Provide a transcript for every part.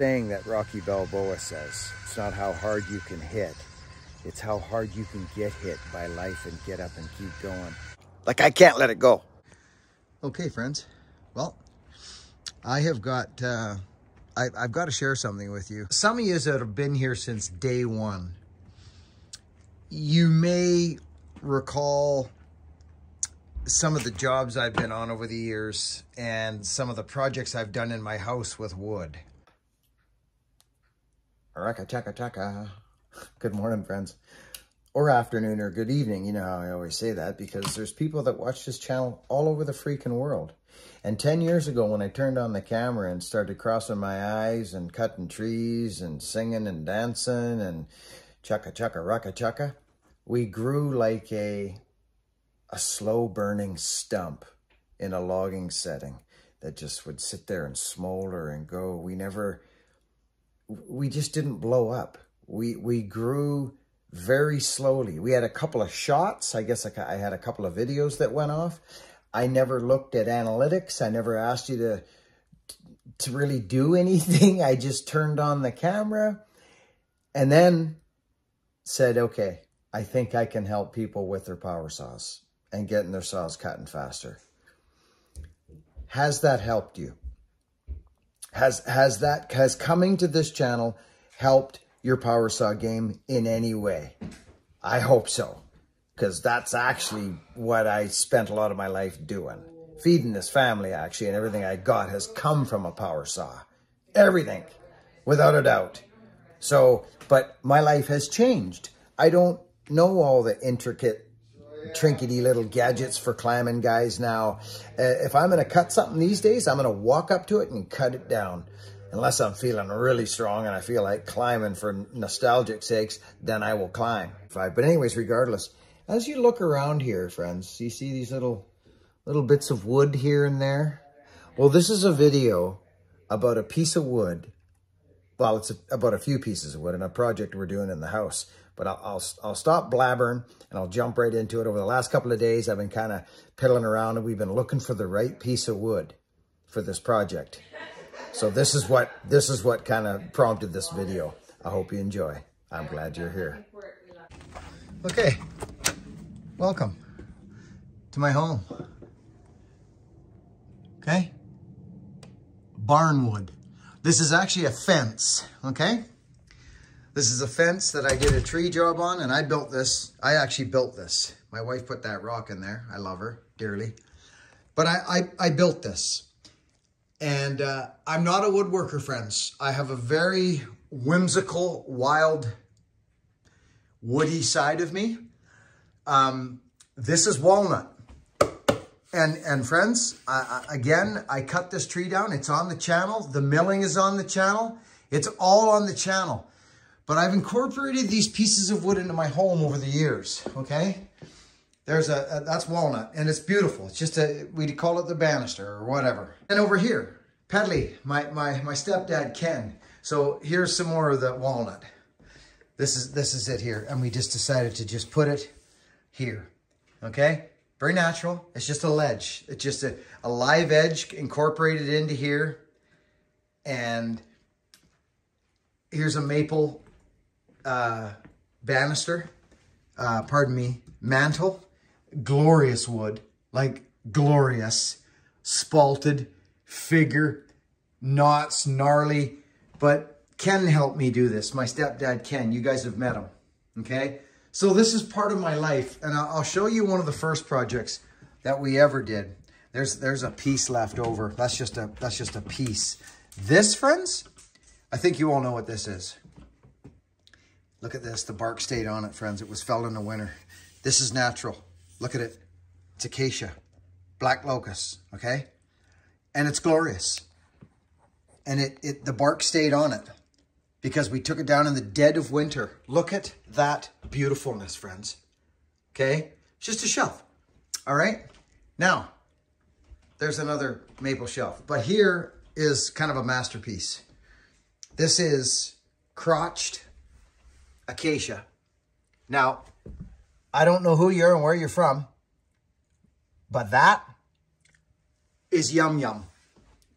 saying that Rocky Balboa says. It's not how hard you can hit. It's how hard you can get hit by life and get up and keep going. Like, I can't let it go. Okay, friends. Well, I have got, I've got to share something with you. Some of you that have been here since day one, you may recall some of the jobs I've been on over the years and some of the projects I've done in my house with wood. Raka chaka chaka. Good morning, friends. Or afternoon or good evening. You know how I always say that because there's people that watch this channel all over the freaking world. And 10 years ago when I turned on the camera and started crossing my eyes and cutting trees and singing and dancing and chaka chaka raka chaka, we grew like a slow burning stump in a logging setting that just would sit there and smolder and go. We just didn't blow up. We grew very slowly. We had a couple of shots. I guess I had a couple of videos that went off. I never looked at analytics. I never asked you to really do anything. I just turned on the camera and then said, okay, I think I can help people with their power saws and getting their saws cutting faster. Has that helped you? Has coming to this channel helped your power saw game in any way? I hope so, because that's actually what I spent a lot of my life doing. Feeding this family, actually, and everything I got has come from a power saw. Everything, without a doubt. So, but my life has changed. I don't know all the intricate, trinkety little gadgets for climbing guys now. If I'm going to cut something these days, I'm going to walk up to it and cut it down. Unless I'm feeling really strong and I feel like climbing for nostalgic sakes, then I will climb. But anyways, regardless, as you look around here, friends, you see these little bits of wood here and there? Well, this is a video about a piece of wood. Well, it's about a few pieces of wood in a project we're doing in the house. But I'll stop blabbering and I'll jump right into it. Over the last couple of days, I've been kind of piddling around and we've been looking for the right piece of wood for this project. So this is what kind of prompted this video. I hope you enjoy. I'm glad you're here. Okay, welcome to my home. Okay, barnwood. This is actually a fence, okay? This is a fence that I did a tree job on, and I built this. I actually built this. My wife put that rock in there. I love her dearly. But I built this. And I'm not a woodworker, friends. I have a very whimsical, wild, woody side of me. This is walnut. And friends, again, I cut this tree down. It's on the channel. The milling is on the channel. It's all on the channel. But I've incorporated these pieces of wood into my home over the years, okay? That's walnut, and it's beautiful. It's just we call it the banister or whatever. And over here, Pedley, my stepdad, Ken. So here's some more of the walnut. This is it here. And we just decided to just put it here, okay? Very natural. It's just a ledge. It's just a live edge incorporated into here. And here's a maple banister, mantle, glorious wood, like glorious, spalted, figure, knots, gnarly, but Ken helped me do this. My stepdad, Ken, you guys have met him, okay? So this is part of my life, and I'll show you one of the first projects that we ever did. There's a piece left over. That's just a piece. This, friends, I think you all know what this is. Look at this. The bark stayed on it, friends. It was felled in the winter. This is natural. Look at it. It's acacia. Black locust, okay? And it's glorious. And the bark stayed on it because we took it down in the dead of winter. Look at that beautifulness, friends. Okay? It's just a shelf. All right? Now, there's another maple shelf. But here is kind of a masterpiece. This is crotched acacia. Now, I don't know who you're and where you're from, but that is yum yum.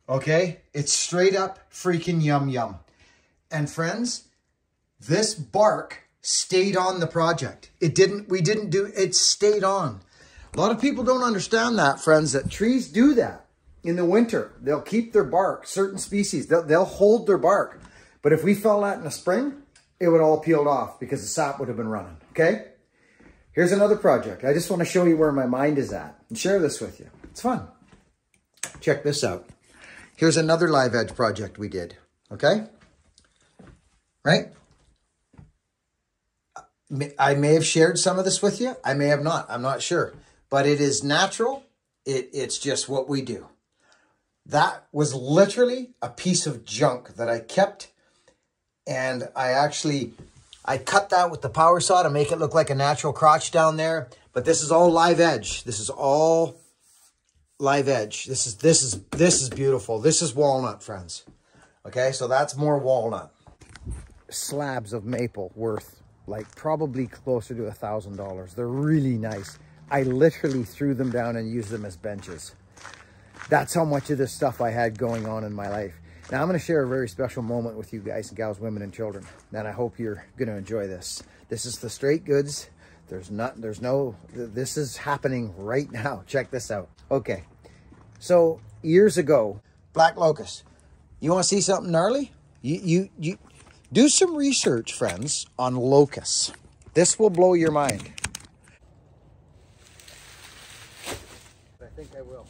Okay? It's straight up freaking yum yum. And friends, this bark stayed on the project. It stayed on. A lot of people don't understand that, friends, that trees do that in the winter. They'll keep their bark, certain species, they'll hold their bark. But if we fell that in the spring, it would all peeled off because the sap would have been running, okay? Here's another project. I just want to show you where my mind is at and share this with you. It's fun. Check this out. Here's another live edge project we did, okay? Right? I may have shared some of this with you. I may have not. I'm not sure. But it is natural. It's just what we do. That was literally a piece of junk that I kept. And I cut that with the power saw to make it look like a natural crotch down there. But this is all live edge. This is all live edge. This is beautiful. This is walnut, friends. Okay, so that's more walnut. Slabs of maple worth like probably closer to $1,000. They're really nice. I literally threw them down and used them as benches. That's how much of this stuff I had going on in my life. Now I'm going to share a very special moment with you guys and gals, women and children. And I hope you're going to enjoy this. This is the straight goods. This is happening right now. Check this out. Okay. So years ago, black locust. You want to see something gnarly? You do some research, friends, on locusts. This will blow your mind. I think I will.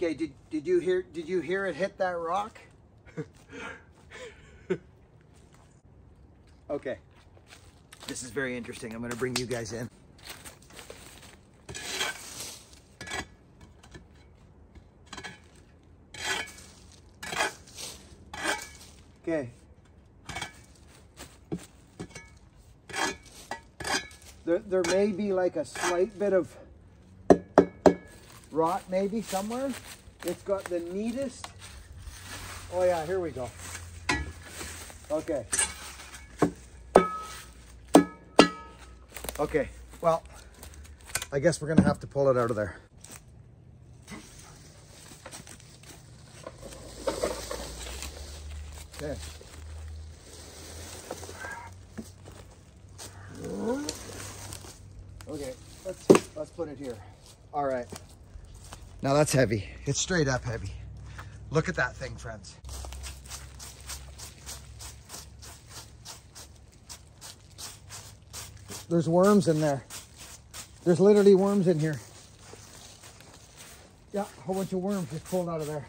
Okay, did you hear it hit that rock? Okay. This is very interesting. I'm going to bring you guys in. Okay. There may be like a slight bit of rot maybe somewhere. It's got the neatest. Oh yeah, here we go. Okay. Okay, well, I guess we're gonna have to pull it out of there. Okay. Okay, let's put it here. All right. Now that's heavy. It's straight up heavy. Look at that thing, friends. There's worms in there. There's literally worms in here. Yeah, a whole bunch of worms just pulled out of there.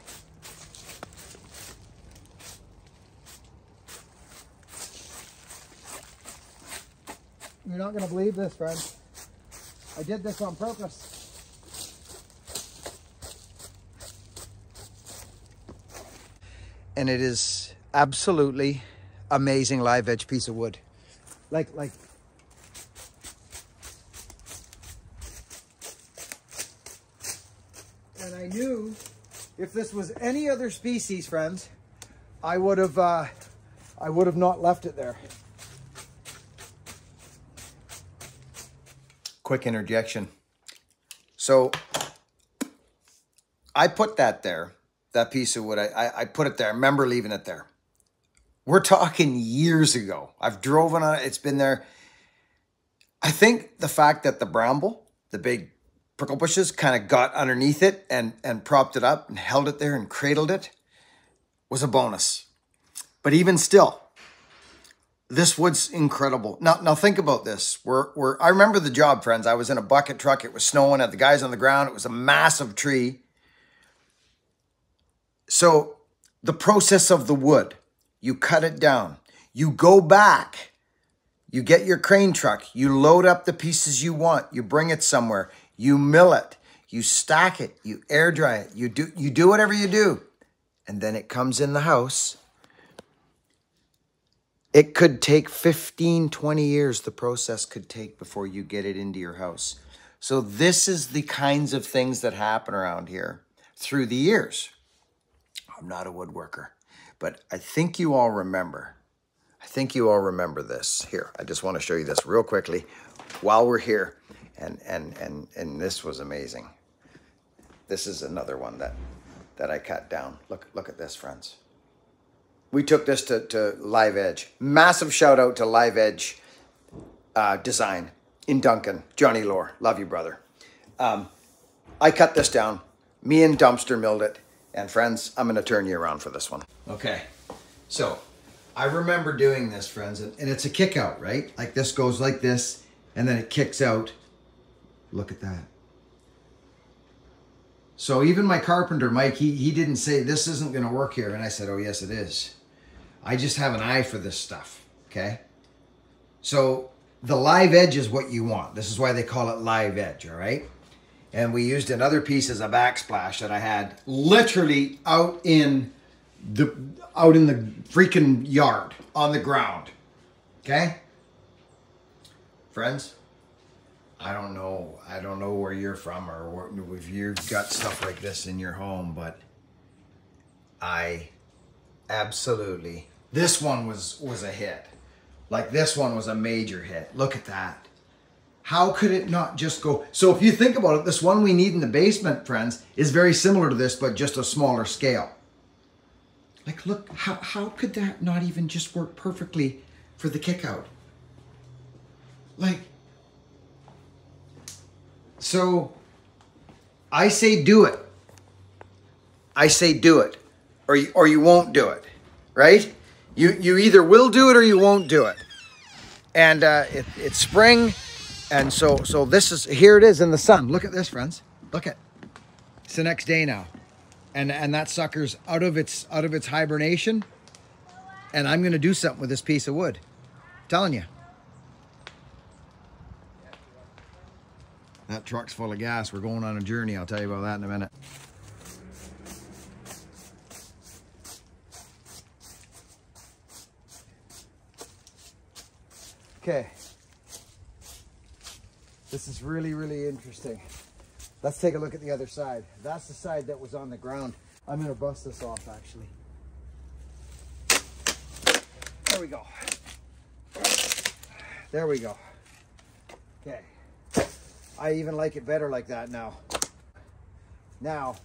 You're not going to believe this, friends. I did this on purpose. And it is absolutely amazing live edge piece of wood. Like. And I knew if this was any other species, friends, I would have not left it there. Quick interjection. So I put that there, that piece of wood. I put it there. I remember leaving it there. We're talking years ago. I've driven on it. It's been there. I think the fact that the bramble, the big prickle bushes, kind of got underneath it and propped it up and held it there and cradled it was a bonus. But even still, this wood's incredible. Now think about this. I remember the job, friends. I was in a bucket truck. It was snowing. I had the guys on the ground. It was a massive tree. So the process of the wood, you cut it down. You go back. You get your crane truck. You load up the pieces you want. You bring it somewhere. You mill it. You stack it. You air dry it. You do whatever you do. And then it comes in the house. It could take 15, 20 years the process could take before you get it into your house. So this is the kinds of things that happen around here through the years. I'm not a woodworker, but I think you all remember I think you all remember this. Here, I just want to show you this real quickly while we're here. And this was amazing. This is another one that I cut down. Look at this, friends. We took this to Live Edge. Massive shout out to Live Edge Design in Duncan. Johnny Lore, love you, brother. I cut this down. Me and Dumpster milled it. And friends, I'm going to turn you around for this one. Okay, so I remember doing this, friends, and it's a kick out, right? Like this goes like this, and then it kicks out. Look at that. So even my carpenter, Mike, he didn't say this isn't going to work here. And I said, oh, yes, it is. I just have an eye for this stuff, okay? So the live edge is what you want. This is why they call it live edge, all right? And we used another piece as a backsplash that I had literally out in the freaking yard on the ground, okay? Friends, I don't know where you're from or if you've got stuff like this in your home, but I absolutely, this one was a hit. Like this one was a major hit. Look at that. How could it not just go? So if you think about it, this one we need in the basement, friends, is very similar to this, but just a smaller scale. Like, look, how could that not even just work perfectly for the kick out? Like, so I say do it. I say do it, or you won't do it, right? You either will do it or you won't do it. And it's spring, and so this is, here it is in the sun. Look at this, friends. Look at, it's the next day now, and that sucker's out of its hibernation, and I'm gonna do something with this piece of wood. I'm telling you. That truck's full of gas. We're going on a journey. I'll tell you about that in a minute. Okay. This is really, really interesting. Let's take a look at the other side. That's the side that was on the ground. I'm going to bust this off, actually. There we go. There we go. Okay. I even like it better like that now. Now,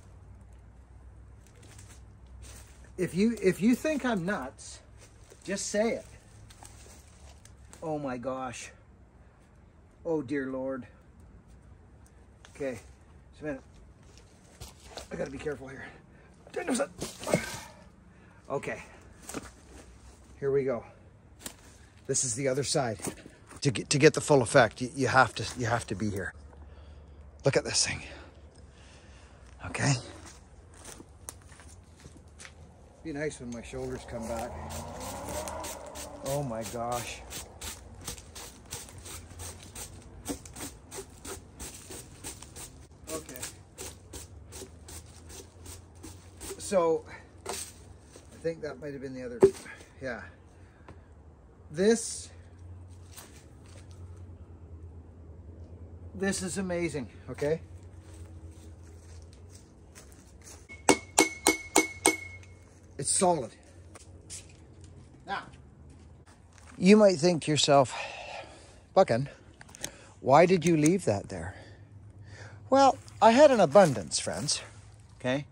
if you think I'm nuts, just say it. Oh my gosh. Oh dear Lord. Okay, just a minute. I gotta be careful here. Okay, here we go. This is the other side. To get the full effect, you have to be here. Look at this thing. Okay. Be nice when my shoulders come back. Oh my gosh. Okay. So I think that might have been the other, yeah. This is amazing, okay? It's solid. Now, you might think to yourself, Buchan, why did you leave that there? Well, I had an abundance, friends, okay?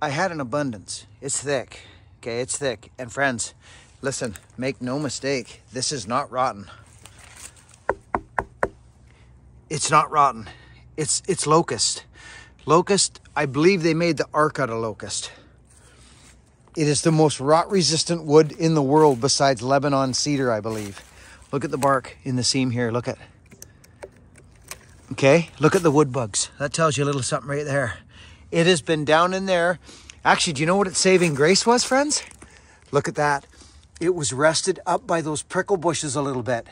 I had an abundance. It's thick, okay? It's thick. And friends, listen, make no mistake, this is not rotten. It's not rotten. It's locust. Locust, I believe they made the arc out of locust. It is the most rot-resistant wood in the world besides Lebanon cedar, I believe. Look at the bark in the seam here. Look at. Okay, look at the wood bugs. That tells you a little something right there. It has been down in there. Actually, do you know what its saving grace was, friends? Look at that. It was rested up by those prickle bushes a little bit.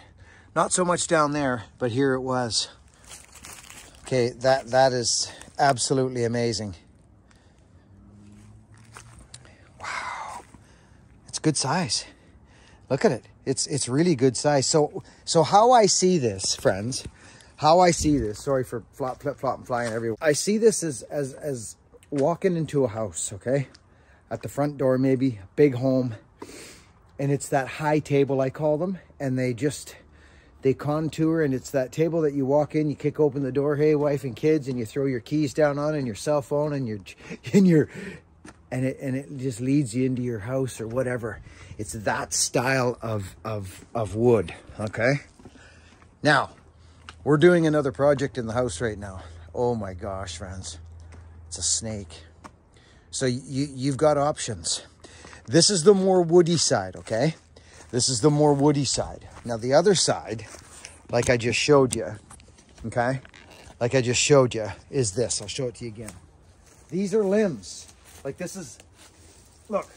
Not so much down there, but here it was. Okay, that is absolutely amazing. Wow. It's good size. Look at it. It's really good size. So how I see this, friends, how I see this, sorry for flip-flop and flying everywhere. I see this as walking into a house, okay? At the front door maybe, big home. And it's that high table, I call them. And they contour, and it's that table that you walk in, you kick open the door, hey, wife and kids, and you throw your keys down on it, and your cell phone, and it just leads you into your house or whatever. It's that style of wood, okay? Now, we're doing another project in the house right now. Oh my gosh, friends. It's a snake. So you've got options. This is the more woody side, okay? This is the more woody side. Now the other side, like I just showed you, okay? Like I just showed you, is this. I'll show it to you again. These are limbs. Like this is, look.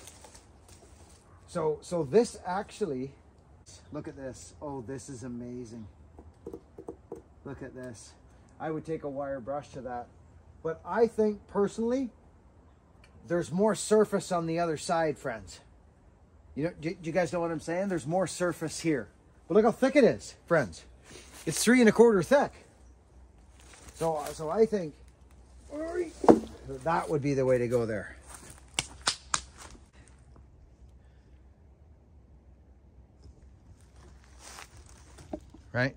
So this actually, look at this. Oh, this is amazing. Look at this. I would take a wire brush to that. But I think personally, there's more surface on the other side, friends. You know, do you guys know what I'm saying? There's more surface here. But look how thick it is, friends. It's 3 1/4 thick. So I think that would be the way to go there. Right?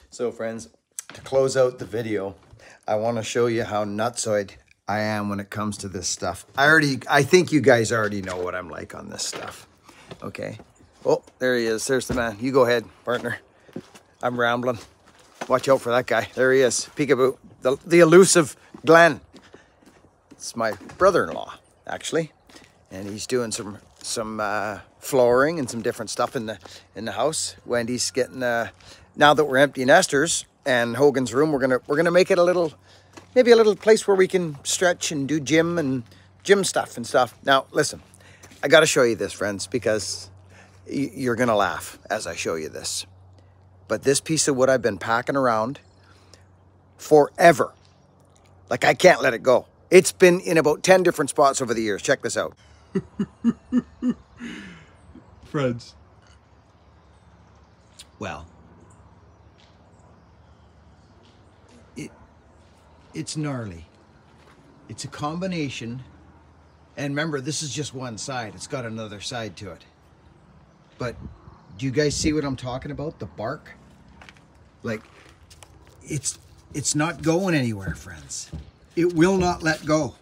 So friends, to close out the video, I want to show you how nutsoid I am when it comes to this stuff. I think you guys already know what I'm like on this stuff. Okay. Oh, there he is. There's the man. You go ahead, partner. I'm rambling. Watch out for that guy. There he is. Peekaboo. The elusive Glenn. It's my brother-in-law, actually. And he's doing some flooring and some different stuff in the house. Wendy's getting now that we're empty nesters and Hogan's room, we're gonna make it maybe a little place where we can stretch and do gym stuff and stuff. Now listen, I got to show you this, friends, because you're gonna laugh as I show you this. But this piece of wood I've been packing around forever. Like I can't let it go. It's been in about 10 different spots over the years. Check this out. Friends. Well, it's gnarly. It's a combination. And remember, this is just one side. It's got another side to it. But do you guys see what I'm talking about? The bark? Like, it's not going anywhere, friends. It will not let go.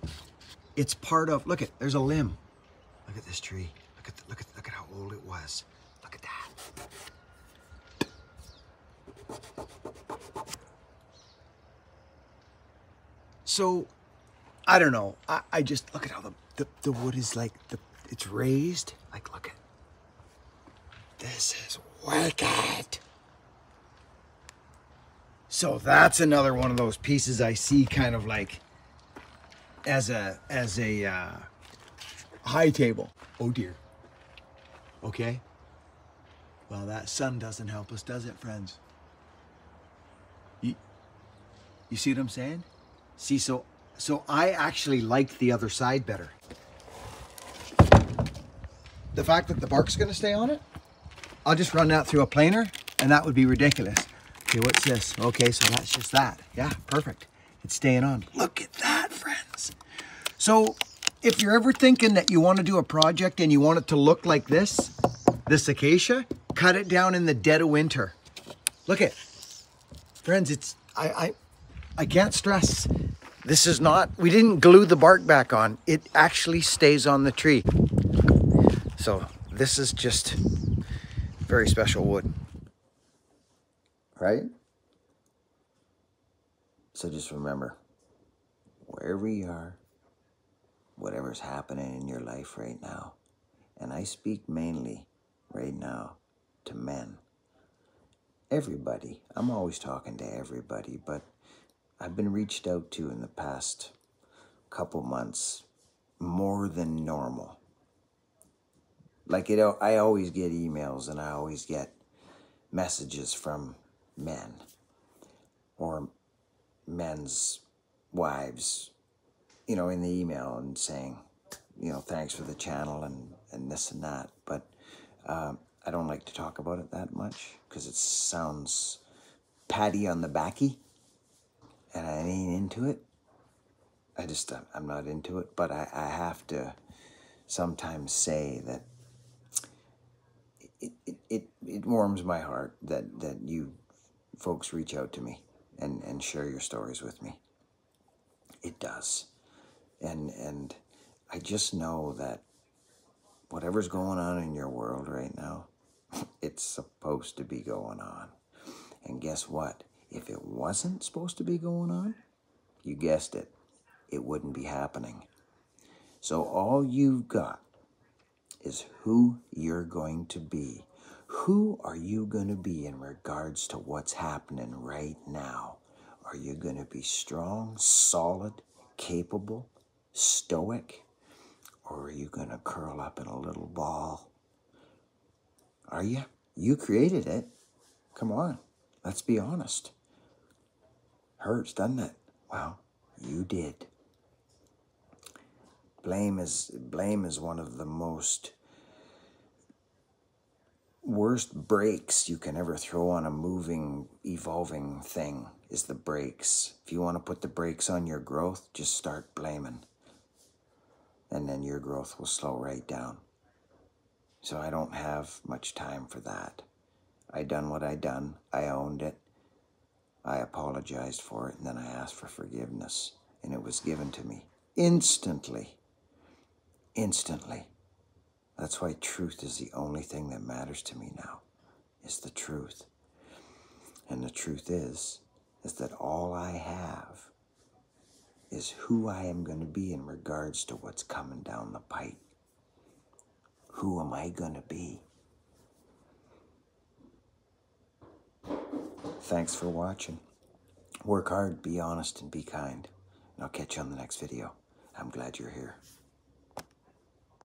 It's part of, look at, there's a limb. Look at this tree. Look at how old it was. Look at that. So, I don't know. I just, look at how the wood is like, it's raised. Like, look at, this is wicked. So that's another one of those pieces I see kind of like as a high table. Oh dear. Okay. Well, that sun doesn't help us, does it, friends? You see what I'm saying? See, so I actually like the other side better. The fact that the bark's gonna stay on it, I'll just run that through a planer and that would be ridiculous. Okay, what's this? Okay, so that's just that. Yeah, perfect. It's staying on. Look at that, friends. So if you're ever thinking that you want to do a project and you want it to look like this acacia, cut it down in the dead of winter. Look at, friends, it's, I can't stress, this is not, we didn't glue the bark back on. It actually stays on the tree. So this is just very special wood. Right? So just remember, wherever you are, whatever's happening in your life right now, and I speak mainly right now to men. Everybody, I'm always talking to everybody, but I've been reached out to in the past couple months more than normal. Like, I always get emails and I always get messages from men or men's wives, you know, in the email and saying, you know, thanks for the channel and this and that. But I don't like to talk about it that much because it sounds patty on the backy, and I ain't into it. I'm not into it, but I have to sometimes say that it warms my heart that you folks reach out to me and share your stories with me. It does. And I just know that whatever's going on in your world right now, it's supposed to be going on. And guess what? If it wasn't supposed to be going on, you guessed it, it wouldn't be happening. So all you've got is who you're going to be. Who are you going to be in regards to what's happening right now? Are you going to be strong, solid, capable, stoic? Or are you going to curl up in a little ball? Are you? You created it. Come on, let's be honest. Hurts, doesn't it? Well, you did. Blame is one of the most worst brakes you can ever throw on a moving, evolving thing is the brakes. If you want to put the brakes on your growth, just start blaming. And then your growth will slow right down. So I don't have much time for that. I done what I done. I owned it. I apologized for it, and then I asked for forgiveness. And it was given to me instantly. Instantly. That's why truth is the only thing that matters to me now, is the truth. And the truth is that all I have is who I am going to be in regards to what's coming down the pipe. Who am I going to be? Thanks for watching. Work hard, be honest, and be kind. And I'll catch you on the next video. I'm glad you're here.